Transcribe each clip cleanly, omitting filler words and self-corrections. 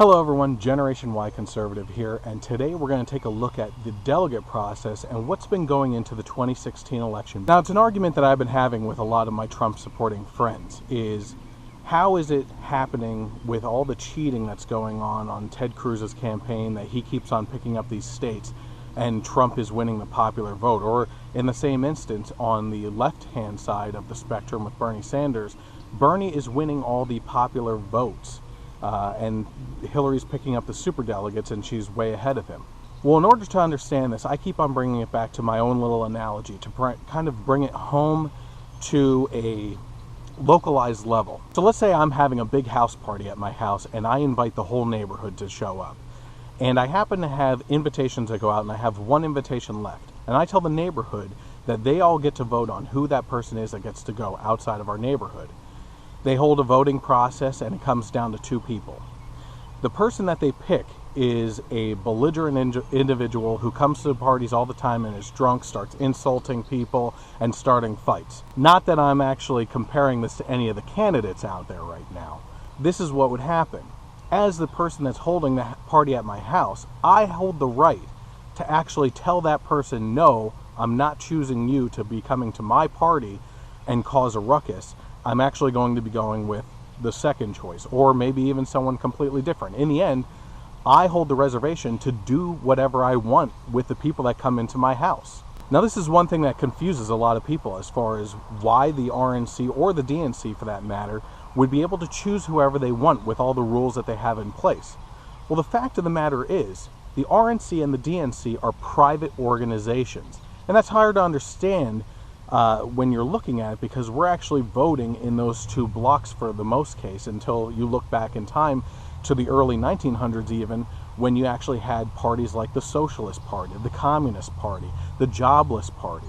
Hello everyone, Generation Y Conservative here, and today we're going to take a look at the delegate process and what's been going into the 2016 election. Now, it's an argument that I've been having with a lot of my Trump supporting friends, is how is it happening with all the cheating that's going on Ted Cruz's campaign, that he keeps on picking up these states and Trump is winning the popular vote? Or in the same instance, on the left-hand side of the spectrum with Bernie Sanders, Bernie is winning all the popular votes. And Hillary's picking up the superdelegates and she's way ahead of him. Well, in order to understand this, I keep on bringing it back to my own little analogy to kind of bring it home to a localized level. So let's say I'm having a big house party at my house and I invite the whole neighborhood to show up. And I happen to have invitations that go out, and I have one invitation left. And I tell the neighborhood that they all get to vote on who that person is that gets to go outside of our neighborhood. They hold a voting process and it comes down to two people. The person that they pick is a belligerent individual who comes to the parties all the time and is drunk, starts insulting people and starting fights. Not that I'm actually comparing this to any of the candidates out there right now. This is what would happen. As the person that's holding the party at my house, I hold the right to actually tell that person, no, I'm not choosing you to be coming to my party and cause a ruckus. I'm actually going to be going with the second choice, or maybe even someone completely different. In the end, I hold the reservation to do whatever I want with the people that come into my house. Now, this is one thing that confuses a lot of people as far as why the RNC, or the DNC for that matter, would be able to choose whoever they want with all the rules that they have in place. Well, the fact of the matter is, the RNC and the DNC are private organizations, and that's hard to understand when you're looking at it, because we're actually voting in those two blocks for the most case, until you look back in time to the early 1900s even, when you actually had parties like the Socialist Party, the Communist Party, the Jobless Party.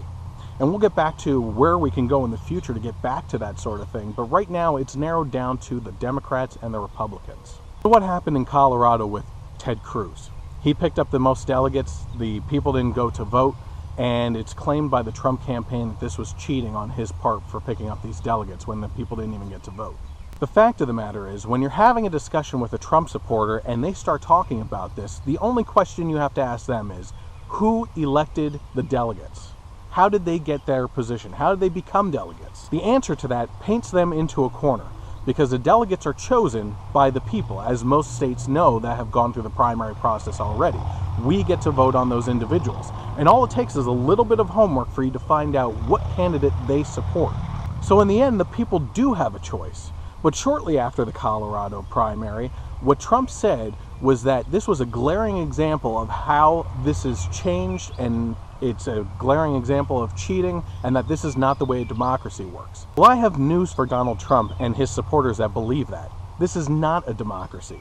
And we'll get back to where we can go in the future to get back to that sort of thing, but right now it's narrowed down to the Democrats and the Republicans. So what happened in Colorado with Ted Cruz? He picked up the most delegates, the people didn't go to vote, and it's claimed by the Trump campaign that this was cheating on his part for picking up these delegates when the people didn't even get to vote. The fact of the matter is, when you're having a discussion with a Trump supporter and they start talking about this, the only question you have to ask them is, who elected the delegates? How did they get their position? How did they become delegates? The answer to that paints them into a corner, because the delegates are chosen by the people, as most states know that have gone through the primary process already. We get to vote on those individuals. And all it takes is a little bit of homework for you to find out what candidate they support. So in the end, the people do have a choice. But shortly after the Colorado primary, what Trump said was that this was a glaring example of how this has changed, and it's a glaring example of cheating, and that this is not the way a democracy works. Well, I have news for Donald Trump and his supporters that believe that. This is not a democracy.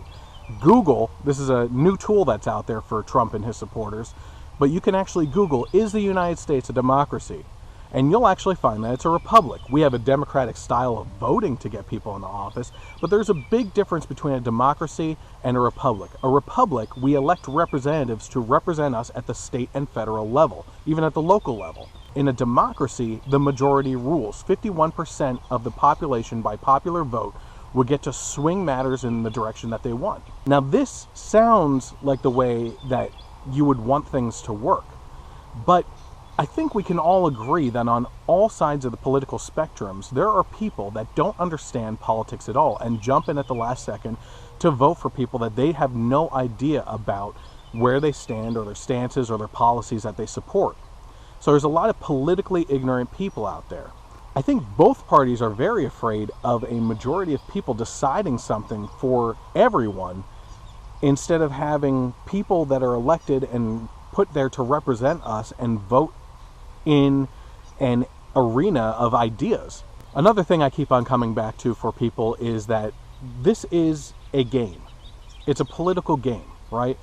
Google, this is a new tool that's out there for Trump and his supporters, but you can actually Google, is the United States a democracy? And you'll actually find that it's a republic. We have a democratic style of voting to get people into office, but there's a big difference between a democracy and a republic. A republic, we elect representatives to represent us at the state and federal level, even at the local level. In a democracy, the majority rules. 51% of the population, by popular vote, would get to swing matters in the direction that they want. Now, this sounds like the way that you would want things to work, but I think we can all agree that on all sides of the political spectrums, there are people that don't understand politics at all and jump in at the last second to vote for people that they have no idea about where they stand, or their stances, or their policies that they support. So there's a lot of politically ignorant people out there. I think both parties are very afraid of a majority of people deciding something for everyone, instead of having people that are elected and put there to represent us and vote in an arena of ideas. Another thing I keep on coming back to for people is that this is a game. It's a political game, right?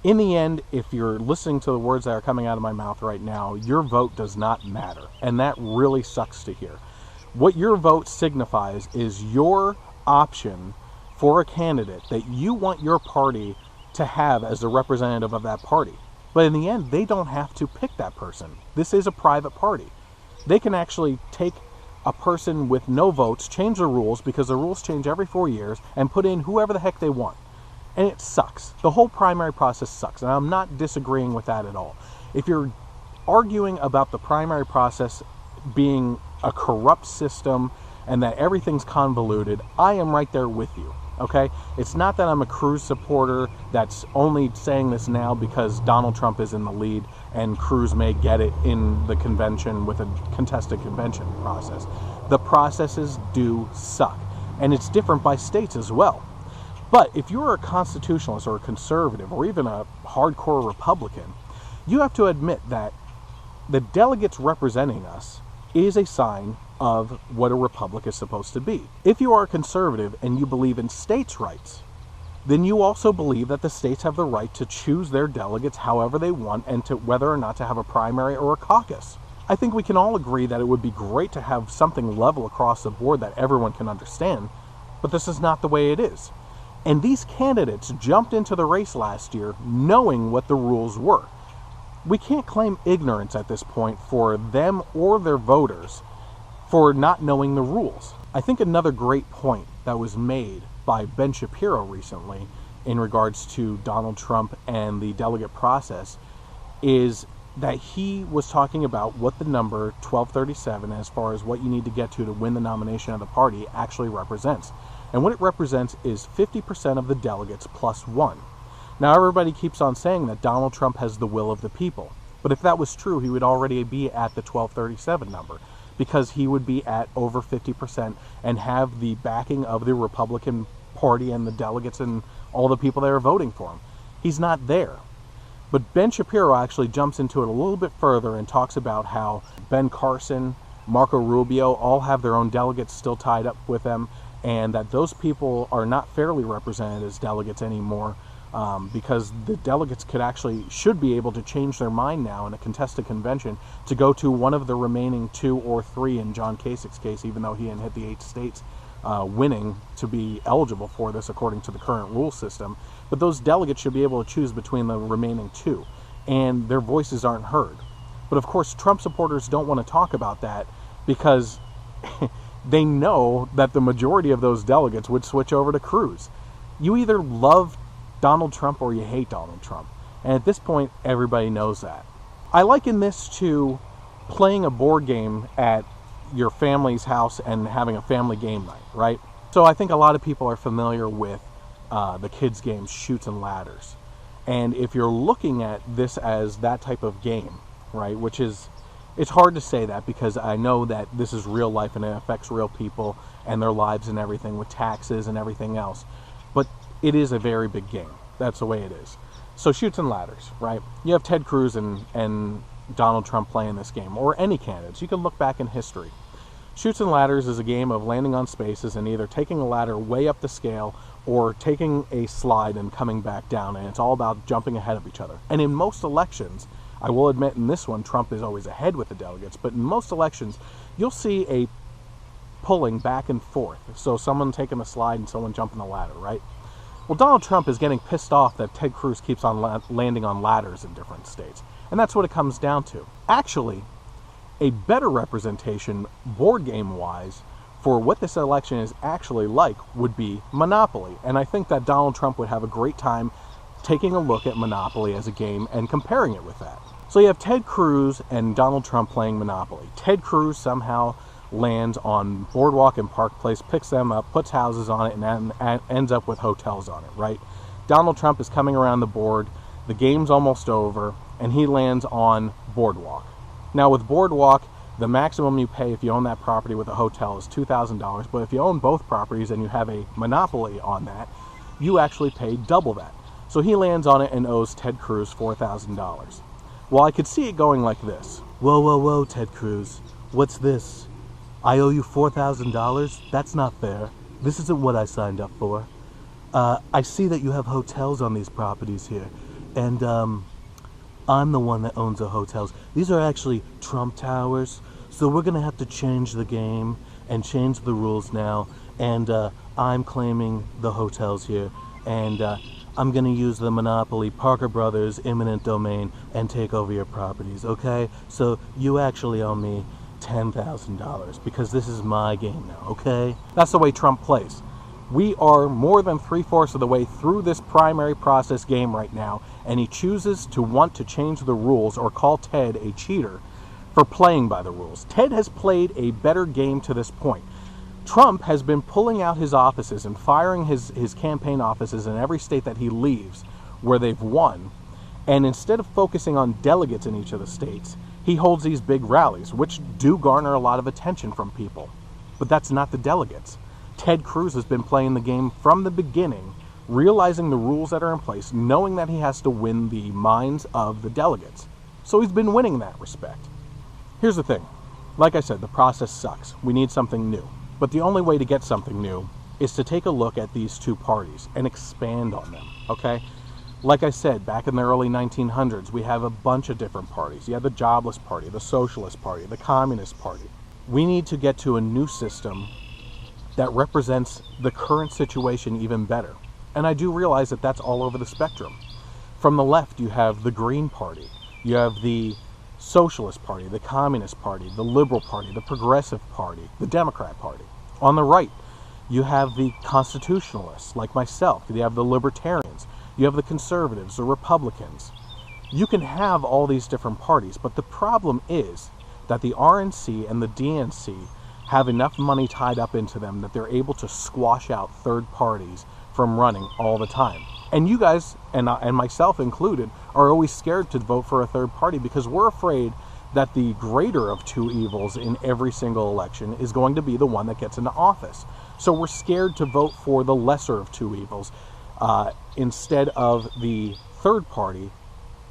In the end, if you're listening to the words that are coming out of my mouth right now, your vote does not matter. And that really sucks to hear. What your vote signifies is your option for a candidate that you want your party to have as the representative of that party. But in the end, they don't have to pick that person. This is a private party. They can actually take a person with no votes, change the rules, because the rules change every 4 years, and put in whoever the heck they want. And it sucks. The whole primary process sucks, and I'm not disagreeing with that at all. If you're arguing about the primary process being a corrupt system and that everything's convoluted, I am right there with you, okay? It's not that I'm a Cruz supporter that's only saying this now because Donald Trump is in the lead and Cruz may get it in the convention with a contested convention process. The processes do suck, and it's different by states as well. But if you're a constitutionalist or a conservative or even a hardcore Republican, you have to admit that the delegates representing us is a sign of what a republic is supposed to be. If you are a conservative and you believe in states' rights, then you also believe that the states have the right to choose their delegates however they want and to whether or not to have a primary or a caucus. I think we can all agree that it would be great to have something level across the board that everyone can understand, but this is not the way it is. And these candidates jumped into the race last year knowing what the rules were. We can't claim ignorance at this point for them or their voters for not knowing the rules. I think another great point that was made by Ben Shapiro recently in regards to Donald Trump and the delegate process is that he was talking about what the number 1237, as far as what you need to get to win the nomination of the party, actually represents. And what it represents is 50% of the delegates plus one. Now everybody keeps on saying that Donald Trump has the will of the people. But if that was true, he would already be at the 1237 number, because he would be at over 50% and have the backing of the Republican Party and the delegates and all the people that are voting for him. He's not there. But Ben Shapiro actually jumps into it a little bit further and talks about how Ben Carson, Marco Rubio all have their own delegates still tied up with them, and that those people are not fairly represented as delegates anymore, because the delegates should be able to change their mind now in a contested convention to go to one of the remaining 2 or 3 in John Kasich's case, even though he didn't hit the 8 states winning to be eligible for this according to the current rule system. But those delegates should be able to choose between the remaining 2, and their voices aren't heard. But of course, Trump supporters don't want to talk about that because they know that the majority of those delegates would switch over to Cruz. You either love Donald Trump or you hate Donald Trump. And at this point, everybody knows that. I liken this to playing a board game at your family's house and having a family game night, right? So I think a lot of people are familiar with the kids' games, Chutes and Ladders. And if you're looking at this as that type of game, right, which is, it's hard to say that because I know that this is real life and it affects real people and their lives and everything with taxes and everything else. But it is a very big game. That's the way it is. So Chutes and Ladders, right? You have Ted Cruz and Donald Trump playing this game, or any candidates. You can look back in history. Chutes and Ladders is a game of landing on spaces and either taking a ladder way up the scale or taking a slide and coming back down, and it's all about jumping ahead of each other. And in most elections, I will admit in this one, Trump is always ahead with the delegates, but in most elections, you'll see a pulling back and forth. So someone taking a slide and someone jumping the ladder, right? Well, Donald Trump is getting pissed off that Ted Cruz keeps on landing on ladders in different states. And that's what it comes down to. Actually, a better representation, board game-wise, for what this election is actually like would be Monopoly. And I think that Donald Trump would have a great time taking a look at Monopoly as a game and comparing it with that. So you have Ted Cruz and Donald Trump playing Monopoly. Ted Cruz somehow lands on Boardwalk and Park Place, picks them up, puts houses on it, and ends up with hotels on it, right? Donald Trump is coming around the board, the game's almost over, and he lands on Boardwalk. Now with Boardwalk, the maximum you pay if you own that property with a hotel is $2,000, but if you own both properties and you have a monopoly on that, you actually pay double that. So he lands on it and owes Ted Cruz $4,000. Well, I could see it going like this. Whoa, whoa, whoa, Ted Cruz. What's this? I owe you $4,000? That's not fair. This isn't what I signed up for. I see that you have hotels on these properties here, and I'm the one that owns the hotels. These are actually Trump Towers, so we're gonna have to change the game and change the rules now, and I'm claiming the hotels here, and I'm gonna use the monopoly Parker Brothers eminent domain and take over your properties, okay? So you actually owe me $10,000 because this is my game now, okay? That's the way Trump plays. We are more than 3/4 of the way through this primary process game right now, and he chooses to want to change the rules or call Ted a cheater for playing by the rules. Ted has played a better game to this point. Trump has been pulling out his offices and firing his campaign offices in every state that he leaves where they've won. And instead of focusing on delegates in each of the states, he holds these big rallies, which do garner a lot of attention from people. But that's not the delegates. Ted Cruz has been playing the game from the beginning, realizing the rules that are in place, knowing that he has to win the minds of the delegates. So he's been winning in that respect. Here's the thing. Like I said, the process sucks. We need something new. But the only way to get something new is to take a look at these two parties and expand on them, okay? Like I said, back in the early 1900s, we have a bunch of different parties. You have the Jobless Party, the Socialist Party, the Communist Party. We need to get to a new system that represents the current situation even better. And I do realize that that's all over the spectrum. From the left, you have the Green Party. You have the Socialist Party, the Communist Party, the Liberal Party, the Progressive Party, the Democrat Party. On the right, you have the Constitutionalists, like myself. You have the Libertarians. You have the Conservatives, the Republicans. You can have all these different parties, but the problem is that the RNC and the DNC have enough money tied up into them that they're able to squash out third parties from running all the time. And you guys, and myself included, are always scared to vote for a third party because we're afraid that the greater of two evils in every single election is going to be the one that gets into office. So we're scared to vote for the lesser of two evils instead of the third party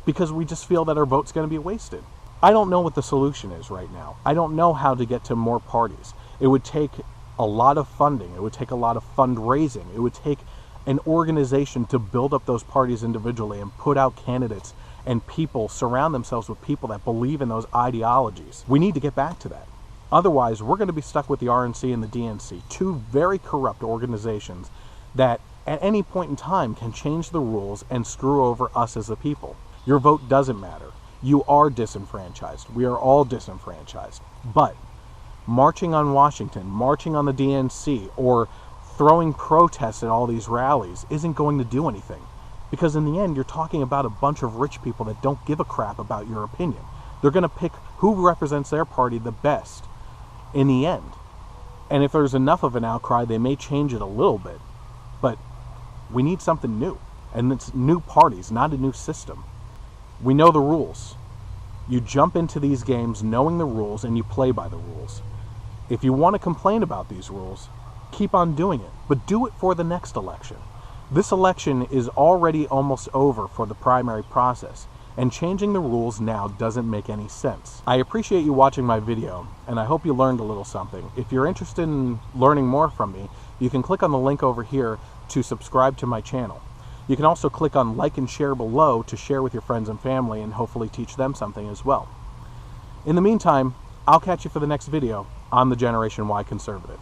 because we just feel that our vote's going to be wasted. I don't know what the solution is right now. I don't know how to get to more parties. It would take a lot of funding. It would take a lot of fundraising. It would take an organization to build up those parties individually and put out candidates and people, surround themselves with people that believe in those ideologies. We need to get back to that. Otherwise, we're going to be stuck with the RNC and the DNC, two very corrupt organizations that at any point in time can change the rules and screw over us as the people. Your vote doesn't matter. You are disenfranchised. We are all disenfranchised. But marching on Washington, marching on the DNC, or throwing protests at all these rallies isn't going to do anything. Because in the end, you're talking about a bunch of rich people that don't give a crap about your opinion. They're going to pick who represents their party the best in the end. And if there's enough of an outcry, they may change it a little bit. But we need something new. And it's new parties, not a new system. We know the rules. You jump into these games knowing the rules and you play by the rules. If you want to complain about these rules, keep on doing it, but do it for the next election. This election is already almost over for the primary process, and changing the rules now doesn't make any sense. I appreciate you watching my video, and I hope you learned a little something. If you're interested in learning more from me, you can click on the link over here to subscribe to my channel. You can also click on like and share below to share with your friends and family and hopefully teach them something as well. In the meantime, I'll catch you for the next video on the Generation Y Conservative.